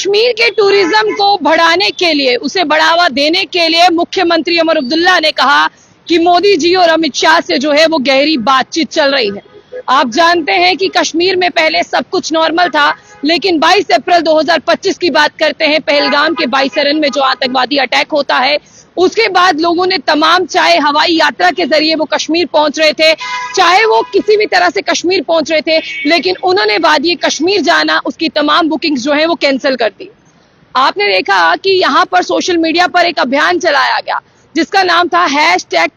कश्मीर के टूरिज्म को बढ़ाने के लिए, उसे बढ़ावा देने के लिए मुख्यमंत्री उमर अब्दुल्ला ने कहा कि मोदी जी और अमित शाह से जो है वो गहरी बातचीत चल रही है। आप जानते हैं कि कश्मीर में पहले सब कुछ नॉर्मल था, लेकिन 22 अप्रैल 2025 की बात करते हैं, पहलगाम के बाईसरन में जो आतंकवादी अटैक होता है, उसके बाद लोगों ने तमाम, चाहे हवाई यात्रा के जरिए वो कश्मीर पहुंच रहे थे, चाहे वो किसी भी तरह से कश्मीर पहुंच रहे थे, लेकिन उन्होंने वादी कश्मीर जाना, उसकी तमाम बुकिंग्स जो है वो कैंसिल कर दी। आपने देखा कि यहाँ पर सोशल मीडिया पर एक अभियान चलाया गया जिसका नाम था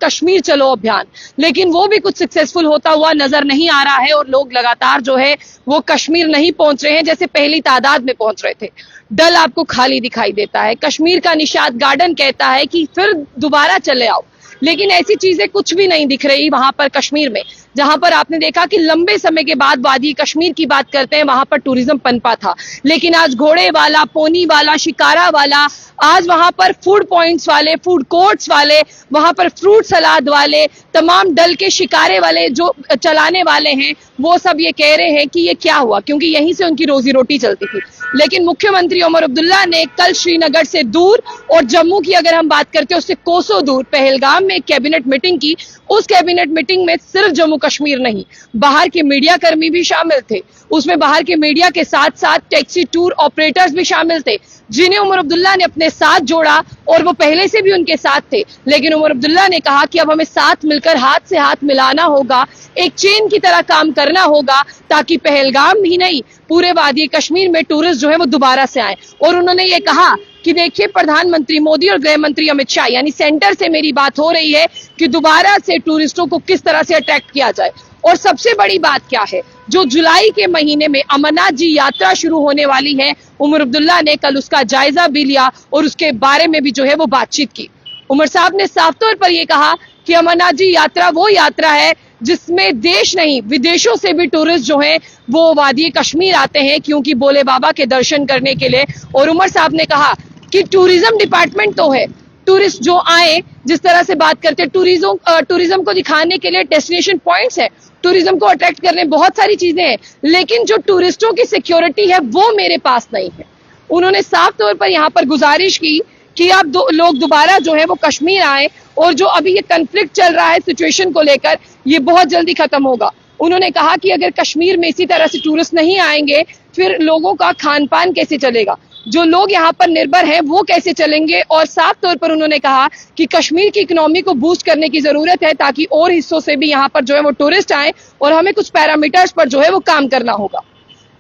#कश्मीर चलो अभियान, लेकिन वो भी कुछ सक्सेसफुल होता हुआ नजर नहीं आ रहा है और लोग लगातार जो है वो कश्मीर नहीं पहुंच रहे हैं जैसे पहली तादाद में पहुंच रहे थे। डल आपको खाली दिखाई देता है, कश्मीर का निशात गार्डन कहता है कि फिर दोबारा चले आओ, लेकिन ऐसी चीजें कुछ भी नहीं दिख रही वहां पर कश्मीर में, जहां पर आपने देखा कि लंबे समय के बाद वादी कश्मीर की बात करते हैं, वहां पर टूरिज्म पनपा था, लेकिन आज घोड़े वाला, पोनी वाला, शिकारा वाला, आज वहां पर फूड पॉइंट्स वाले, फूड कोर्ट्स वाले, वहां पर फ्रूट सलाद वाले, तमाम डल के शिकारे वाले जो चलाने वाले हैं, वो सब ये कह रहे हैं कि ये क्या हुआ, क्योंकि यहीं से उनकी रोजी रोटी चलती थी। लेकिन मुख्यमंत्री उमर अब्दुल्ला ने कल श्रीनगर से दूर और जम्मू की अगर हम बात करते हैं उससे कोसों दूर पहलगाम में एक कैबिनेट मीटिंग की। उस कैबिनेट मीटिंग में सिर्फ जम्मू कश्मीर नहीं, बाहर के मीडिया कर्मी भी शामिल थे, उसमें बाहर के मीडिया के साथ साथ टैक्सी टूर ऑपरेटर्स भी शामिल थे, जिन्हें उमर अब्दुल्ला ने अपने साथ जोड़ा, और वो पहले से भी उनके साथ थे। लेकिन उमर अब्दुल्ला ने कहा कि अब हमें साथ मिलकर हाथ से हाथ मिलाना होगा, एक चेन की तरह काम करना होगा, ताकि पहलगाम ही नहीं पूरे वादी कश्मीर में टूरिस्ट जो है वो दोबारा से आए। और उन्होंने ये कहा कि देखिए, प्रधानमंत्री मोदी और गृह मंत्री अमित शाह, यानी सेंटर से मेरी बात हो रही है कि दोबारा से टूरिस्टों को किस तरह से अट्रैक्ट किया जाए। और सबसे बड़ी बात क्या है, जो जुलाई के महीने में अमरनाथ जी यात्रा शुरू होने वाली है, उमर अब्दुल्ला ने कल उसका जायजा भी लिया और उसके बारे में भी जो है वो बातचीत की। उमर साहब ने साफ तौर पर यह कहा कि अमरनाथ जी यात्रा वो यात्रा है जिसमें देश नहीं विदेशों से भी टूरिस्ट जो हैं वो वादी कश्मीर आते हैं, क्योंकि भोले बाबा के दर्शन करने के लिए। और उमर साहब ने कहा कि टूरिज्म डिपार्टमेंट तो है, टूरिस्ट जो आए, जिस तरह से बात करते हैं, टूरिज्म को दिखाने के लिए डेस्टिनेशन पॉइंट्स है, टूरिज्म को अट्रैक्ट करने बहुत सारी चीजें हैं, लेकिन जो टूरिस्टों की सिक्योरिटी है वो मेरे पास नहीं है। उन्होंने साफ तौर पर यहाँ पर गुजारिश की कि आप लोग दोबारा जो है वो कश्मीर आए, और जो अभी ये कन्फ्लिक्ट चल रहा है सिचुएशन को लेकर, ये बहुत जल्दी खत्म होगा। उन्होंने कहा कि अगर कश्मीर में इसी तरह से टूरिस्ट नहीं आएंगे, फिर लोगों का खान पान कैसे चलेगा, जो लोग यहाँ पर निर्भर हैं वो कैसे चलेंगे। और साफ तौर पर उन्होंने कहा कि कश्मीर की इकोनॉमी को बूस्ट करने की जरूरत है, ताकि और हिस्सों से भी यहाँ पर जो है वो टूरिस्ट आए, और हमें कुछ पैरामीटर्स पर जो है वो काम करना होगा।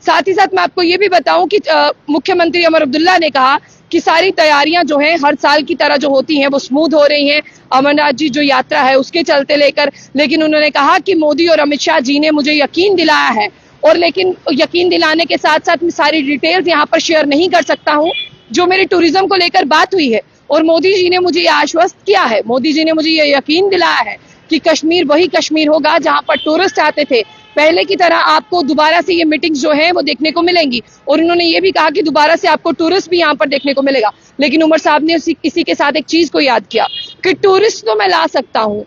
साथ ही साथ मैं आपको ये भी बताऊं कि मुख्यमंत्री उमर अब्दुल्ला ने कहा कि सारी तैयारियां जो हैं हर साल की तरह जो होती हैं वो स्मूथ हो रही हैं, अमरनाथ जी जो यात्रा है उसके चलते लेकर। लेकिन उन्होंने कहा कि मोदी और अमित शाह जी ने मुझे यकीन दिलाया है, और लेकिन यकीन दिलाने के साथ साथ मैं सारी डिटेल्स यहाँ पर शेयर नहीं कर सकता हूँ जो मेरे टूरिज्म को लेकर बात हुई है। और मोदी जी ने मुझे ये आश्वस्त किया है, मोदी जी ने मुझे ये यकीन दिलाया है कि कश्मीर वही कश्मीर होगा जहाँ पर टूरिस्ट आते थे, पहले की तरह आपको दोबारा से ये मीटिंग्स जो है वो देखने को मिलेंगी। और उन्होंने ये भी कहा कि दोबारा से आपको टूरिस्ट भी यहाँ पर देखने को मिलेगा। लेकिन उमर साहब ने इसी के साथ एक चीज को याद किया कि टूरिस्ट तो मैं ला सकता हूँ,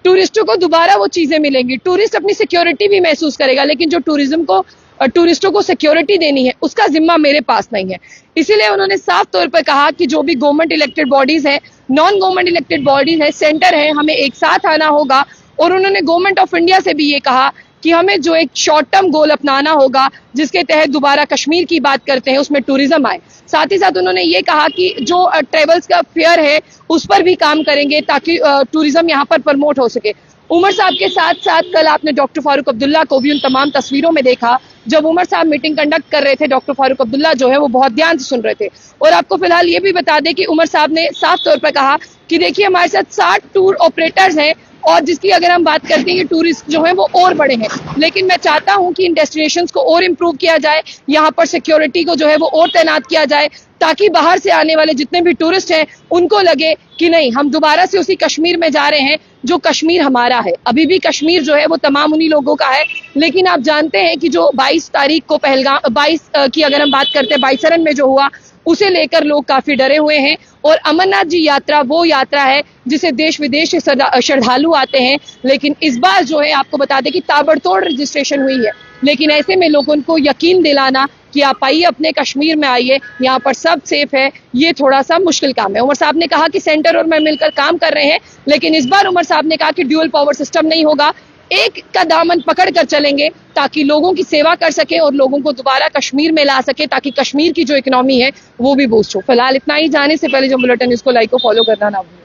टूरिस्टों को दोबारा वो चीजें मिलेंगी, टूरिस्ट अपनी सिक्योरिटी भी महसूस करेगा, लेकिन जो टूरिस्टों को सिक्योरिटी देनी है उसका जिम्मा मेरे पास नहीं है। इसीलिए उन्होंने साफ तौर पर कहा कि जो भी गवर्नमेंट इलेक्टेड बॉडीज है, नॉन गवर्नमेंट इलेक्टेड बॉडीज है, सेंटर है, हमें एक साथ आना होगा। और उन्होंने गवर्नमेंट ऑफ इंडिया से भी ये कहा कि हमें जो एक शॉर्ट टर्म गोल अपनाना होगा, जिसके तहत दोबारा कश्मीर की बात करते हैं उसमें टूरिज्म आए। साथ ही साथ उन्होंने ये कहा कि जो ट्रेवल्स का फेयर है उस पर भी काम करेंगे, ताकि टूरिज्म यहाँ पर प्रमोट हो सके। उमर साहब के साथ साथ कल आपने डॉक्टर फारूक अब्दुल्ला को भी उन तमाम तस्वीरों में देखा, जब उमर साहब मीटिंग कंडक्ट कर रहे थे, डॉक्टर फारूक अब्दुल्ला जो है वो बहुत ध्यान से सुन रहे थे। और आपको फिलहाल ये भी बता दें कि उमर साहब ने साफ तौर पर कहा कि देखिए, हमारे साथ 60 टूर ऑपरेटर्स हैं, और जिसकी अगर हम बात करते हैं कि टूरिस्ट जो है वो और बड़े हैं, लेकिन मैं चाहता हूं कि इन डेस्टिनेशंस को और इम्प्रूव किया जाए, यहाँ पर सिक्योरिटी को जो है वो और तैनात किया जाए, ताकि बाहर से आने वाले जितने भी टूरिस्ट हैं उनको लगे कि नहीं, हम दोबारा से उसी कश्मीर में जा रहे हैं जो कश्मीर हमारा है। अभी भी कश्मीर जो है वो तमाम उन्हीं लोगों का है, लेकिन आप जानते हैं कि जो 22 तारीख को पहलगाम 22 की अगर हम बात करते हैं बाईसरन में जो हुआ, उसे लेकर लोग काफी डरे हुए हैं। और अमरनाथ जी यात्रा वो यात्रा है जिसे देश विदेश से श्रद्धालु आते हैं, लेकिन इस बार जो है आपको बता दें कि ताबड़तोड़ रजिस्ट्रेशन हुई है। लेकिन ऐसे में लोगों को यकीन दिलाना कि आप आइए, अपने कश्मीर में आइए, यहाँ पर सब सेफ है, ये थोड़ा सा मुश्किल काम है। उमर साहब ने कहा कि सेंटर और मैं मिलकर काम कर रहे हैं, लेकिन इस बार उमर साहब ने कहा कि ड्यूअल पावर सिस्टम नहीं होगा, एक का दामन पकड़ कर चलेंगे ताकि लोगों की सेवा कर सके और लोगों को दोबारा कश्मीर में ला सके, ताकि कश्मीर की जो इकोनॉमी है वो भी बूस्ट हो। फिलहाल इतना ही। जाने से पहले जो बुलेटिन, इसको लाइक को फॉलो करना ना भूलें।